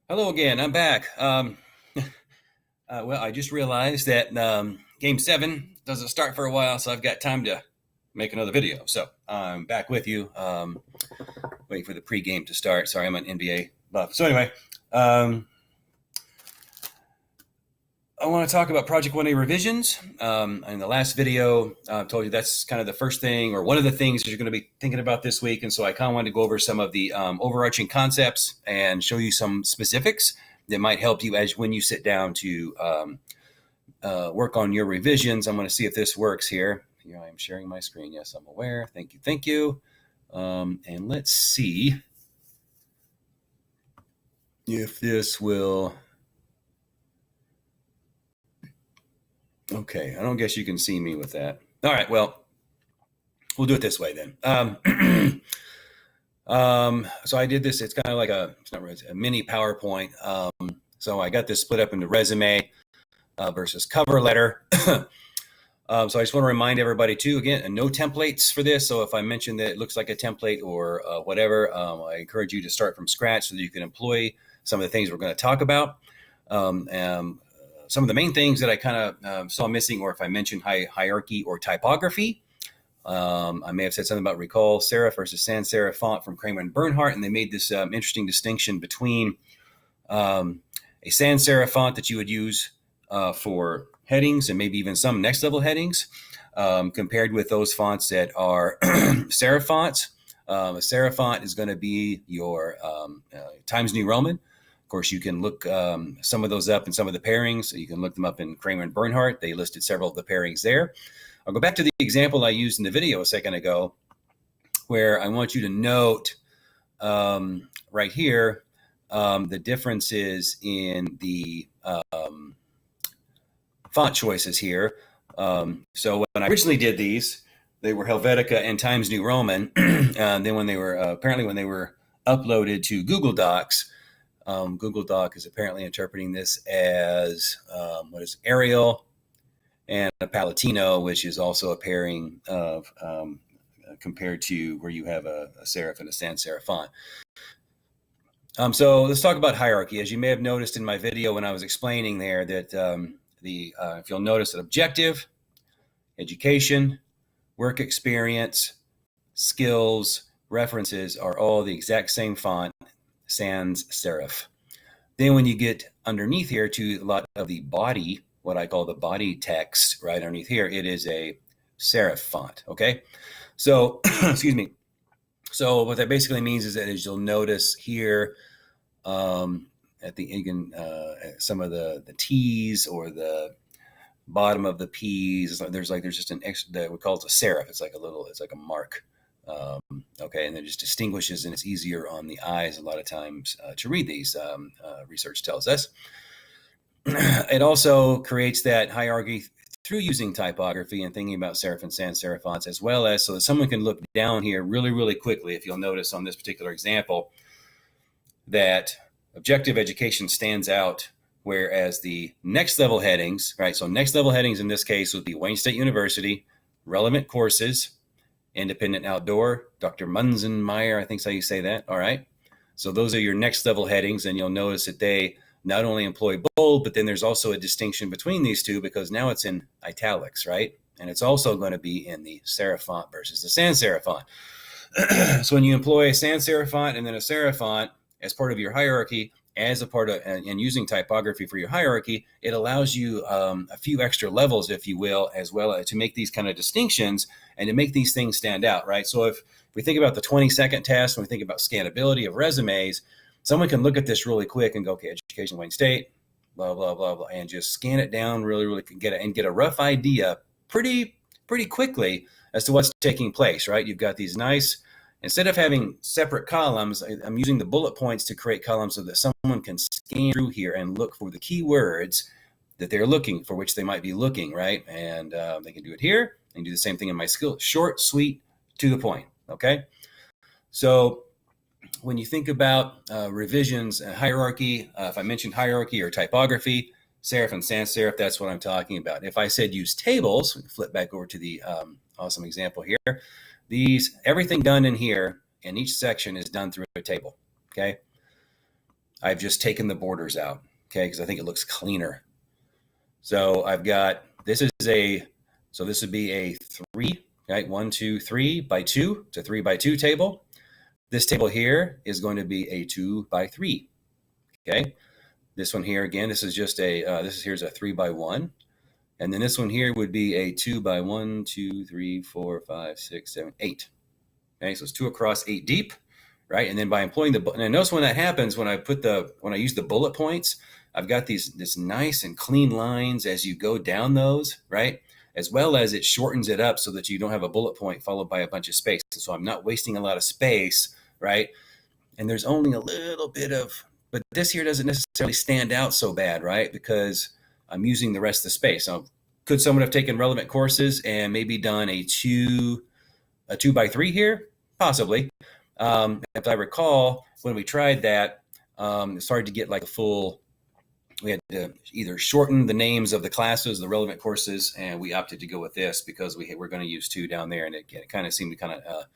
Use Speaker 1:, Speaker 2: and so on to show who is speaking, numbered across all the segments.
Speaker 1: Hello again. I'm back. Well, I just realized that Game 7 doesn't start for a while, so I've got time to make another video. So I'm back with you, waiting for the pregame to start. Sorry, I'm an NBA buff. So anyway, um, I want to talk about Project 1A revisions. In the last video, I told you that's kind of the first thing or one of the things that you're going to be thinking about this week. And so I kind of wanted to go over some of the overarching concepts and show you some specifics that might help you as when you sit down to work on your revisions. I'm going to see if this works here. Here I am sharing my screen. Yes, I'm aware. Thank you. Thank you. And let's see if this will... Okay, I don't guess you can see me with that. All right, well, we'll do it this way then. So I did this. It's kind of like it's not really, a mini PowerPoint. So I got this split up into resume versus cover letter. So I just want to remind everybody too, again, no templates for this. So if I mention that it looks like a template or whatever, I encourage you to start from scratch so that you can employ some of the things we're going to talk about. Some of the main things that I kind of saw missing, or if I mentioned hierarchy or typography, I may have said something about recall serif versus sans serif font from Kramer and Bernhardt, and they made this interesting distinction between a sans serif font that you would use for headings and maybe even some next level headings, compared with those fonts that are serif fonts. A serif font is going to be your Times New Roman. Of course, you can look some of those up in some of the pairings. You can look them up in Kramer and Bernhardt. They listed several of the pairings there. I'll go back to the example I used in the video a second ago, where I want you to note right here the differences in the font choices here. So when I originally did these, they were Helvetica and Times New Roman. And then when they were apparently when they were uploaded to Google Docs, Google Doc is apparently interpreting this as Arial and a Palatino, which is also a pairing of compared to where you have a serif and a sans serif font. So let's talk about hierarchy. As you may have noticed in my video when I was explaining there that if you'll notice that objective, education, work experience, skills, references are all the exact same font, sans serif. Then when you get underneath here to a lot of the body, what I call the body text right underneath here, it is a serif font, okay? So, excuse me. So what that basically means is that as you'll notice here at the some of the T's or the bottom of the P's, there's just an extra that we call it a serif. It's like a mark. Okay, and it just distinguishes, and it's easier on the eyes a lot of times to read these, research tells us. It also creates that hierarchy through using typography and thinking about serif and sans serif fonts, as well as so that someone can look down here really, really quickly, if you'll notice on this particular example, that objective education stands out, whereas the next level headings, right? So next level headings in this case would be Wayne State University, relevant courses, independent outdoor, Dr. Munzenmeyer, I think is how you say that. All right. So those are your next level headings. And you'll notice that they not only employ bold, but then there's also a distinction between these two because now it's in italics, right? And it's also going to be in the serif font versus the sans serif font. So when you employ a sans serif font and then a serif font as part of your hierarchy, as a part of and using typography for your hierarchy, it allows you a few extra levels, if you will, as well to make these kind of distinctions and to make these things stand out, right? So if we think about the 20-second test, when we think about scannability of resumes, someone can look at this really quick and go, okay, education, Wayne State, blah, blah, blah, blah, and just scan it down really, really get a rough idea pretty quickly as to what's taking place, right? You've got these nice, instead of having separate columns, I'm using the bullet points to create columns so that someone can scan through here and look for the keywords that they're looking for, which they might be looking, right? And they can do it here. They can do the same thing in my skill. Short, sweet, to the point, okay? So when you think about revisions, hierarchy, if I mentioned hierarchy or typography, serif and sans serif, that's what I'm talking about. If I said use tables, we can flip back over to the awesome example here. Everything done in here in each section is done through a table, okay? I've just taken the borders out, okay, because I think it looks cleaner. So I've got, this would be a 3, right? 1, 2, 3 by 2. It's a 3 by 2 table. This table here is going to be a 2 by 3, okay? This one here, again, this is just here's a 3 by 1. And then this one here would be a 2 by 1, 2, 3, 4, 5, 6, 7, 8. Okay, so it's 2 across, 8 deep, right? And then by employing and notice when that happens, when I use the bullet points, I've got this nice and clean lines as you go down those, right? As well as it shortens it up so that you don't have a bullet point followed by a bunch of space. So I'm not wasting a lot of space, right? And there's only a little bit but this here doesn't necessarily stand out so bad, right? Because I'm using the rest of the space. So could someone have taken relevant courses and maybe done a 2 by 3 here? Possibly. If I recall, when we tried that, it started to get like a full, we had to either shorten the names of the classes, the relevant courses, and we opted to go with this because we're going to use 2 down there, and it kind of seemed to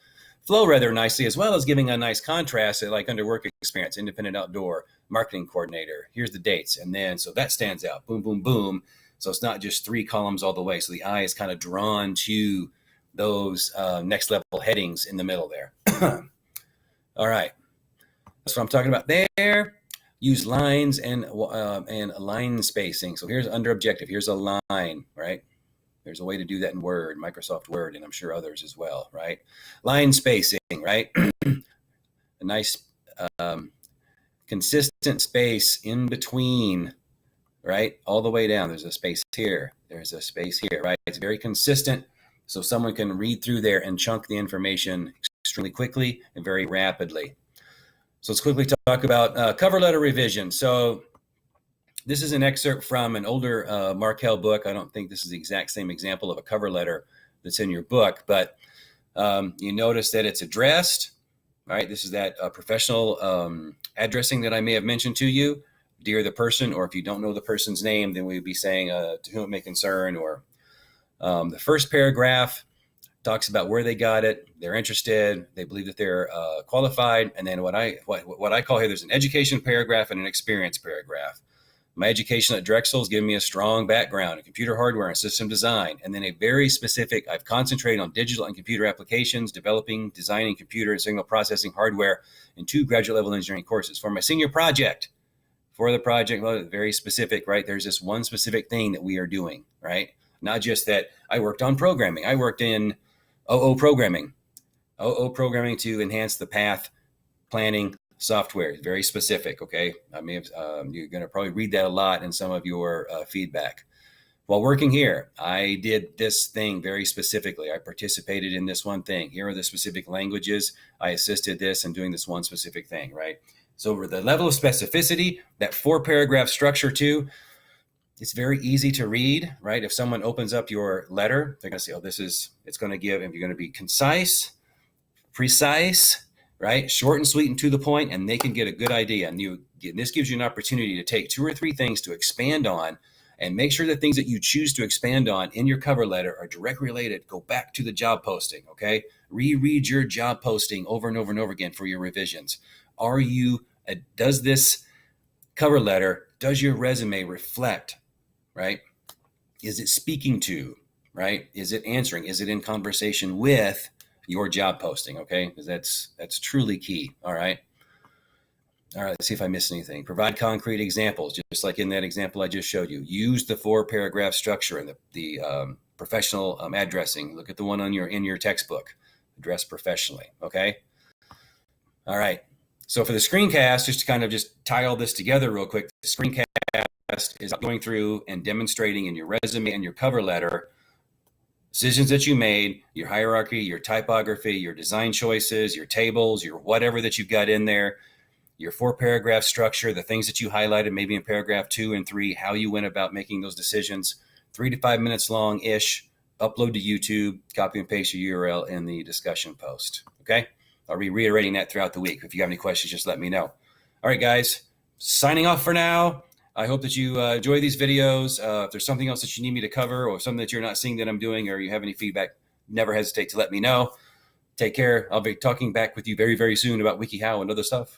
Speaker 1: flow rather nicely, as well as giving a nice contrast, like under work experience, independent outdoor, marketing coordinator. Here's the dates, and then so that stands out. Boom, boom, boom. So it's not just 3 columns all the way. So the eye is kind of drawn to those next level headings in the middle there. All right, that's what I'm talking about there. Use lines and line spacing. So here's under objective. Here's a line, right? There's a way to do that in Word, Microsoft Word, and I'm sure others as well, right? Line spacing, right? A nice consistent space in between, right? All the way down. There's a space here. There's a space here, right? It's very consistent, so someone can read through there and chunk the information extremely quickly and very rapidly. So let's quickly talk about cover letter revision. So this is an excerpt from an older Markel book. I don't think this is the exact same example of a cover letter that's in your book, but you notice that it's addressed, right? This is that professional addressing that I may have mentioned to you. Dear the person, or if you don't know the person's name, then we'd be saying to whom it may concern, or the first paragraph talks about where they got it, they're interested, they believe that they're qualified, and then what I call here, there's an education paragraph and an experience paragraph. My education at Drexel has given me a strong background in computer hardware and system design, and then a very specific, I've concentrated on digital and computer applications, developing, designing computer and signal processing hardware in 2 graduate level engineering courses. For my senior project, for the project, well, very specific, right? There's this one specific thing that we are doing, right? Not just that I worked on programming. I worked in OO programming to enhance the path planning software. Very specific, okay? I mean, you're going to probably read that a lot in some of your feedback. While working here, I did this thing very specifically. I participated in this one thing. Here are the specific languages. I assisted this in doing this one specific thing, right? So over the level of specificity, that 4-paragraph structure too, it's very easy to read, right? If someone opens up your letter, they're going to say, oh, it's going to give, if you're going to be concise, precise, right? Short and sweet and to the point, and they can get a good idea. And this gives you an opportunity to take 2 or 3 things to expand on, and make sure the things that you choose to expand on in your cover letter are directly related. Go back to the job posting, okay? Reread your job posting over and over and over again for your revisions. Does this cover letter, does your resume reflect, right? Is it speaking to, right? Is it answering? Is it in conversation with your job posting, okay? Because that's truly key, all right? All right, let's see if I missed anything. Provide concrete examples, just like in that example I just showed you. Use the 4-paragraph structure in the professional addressing. Look at the one in your textbook. Address professionally, okay? All right. So for the screencast, just to kind of just tie all this together real quick, the screencast is going through and demonstrating in your resume and your cover letter decisions that you made, your hierarchy, your typography, your design choices, your tables, your whatever that you've got in there, your 4-paragraph structure, the things that you highlighted maybe in paragraph 2 and 3, how you went about making those decisions, 3 to 5 minutes long-ish, upload to YouTube, copy and paste your URL in the discussion post, okay? I'll be reiterating that throughout the week. If you have any questions, just let me know. All right, guys, signing off for now. I hope that you enjoy these videos. If there's something else that you need me to cover or something that you're not seeing that I'm doing, or you have any feedback, never hesitate to let me know. Take care. I'll be talking back with you very, very soon about WikiHow and other stuff.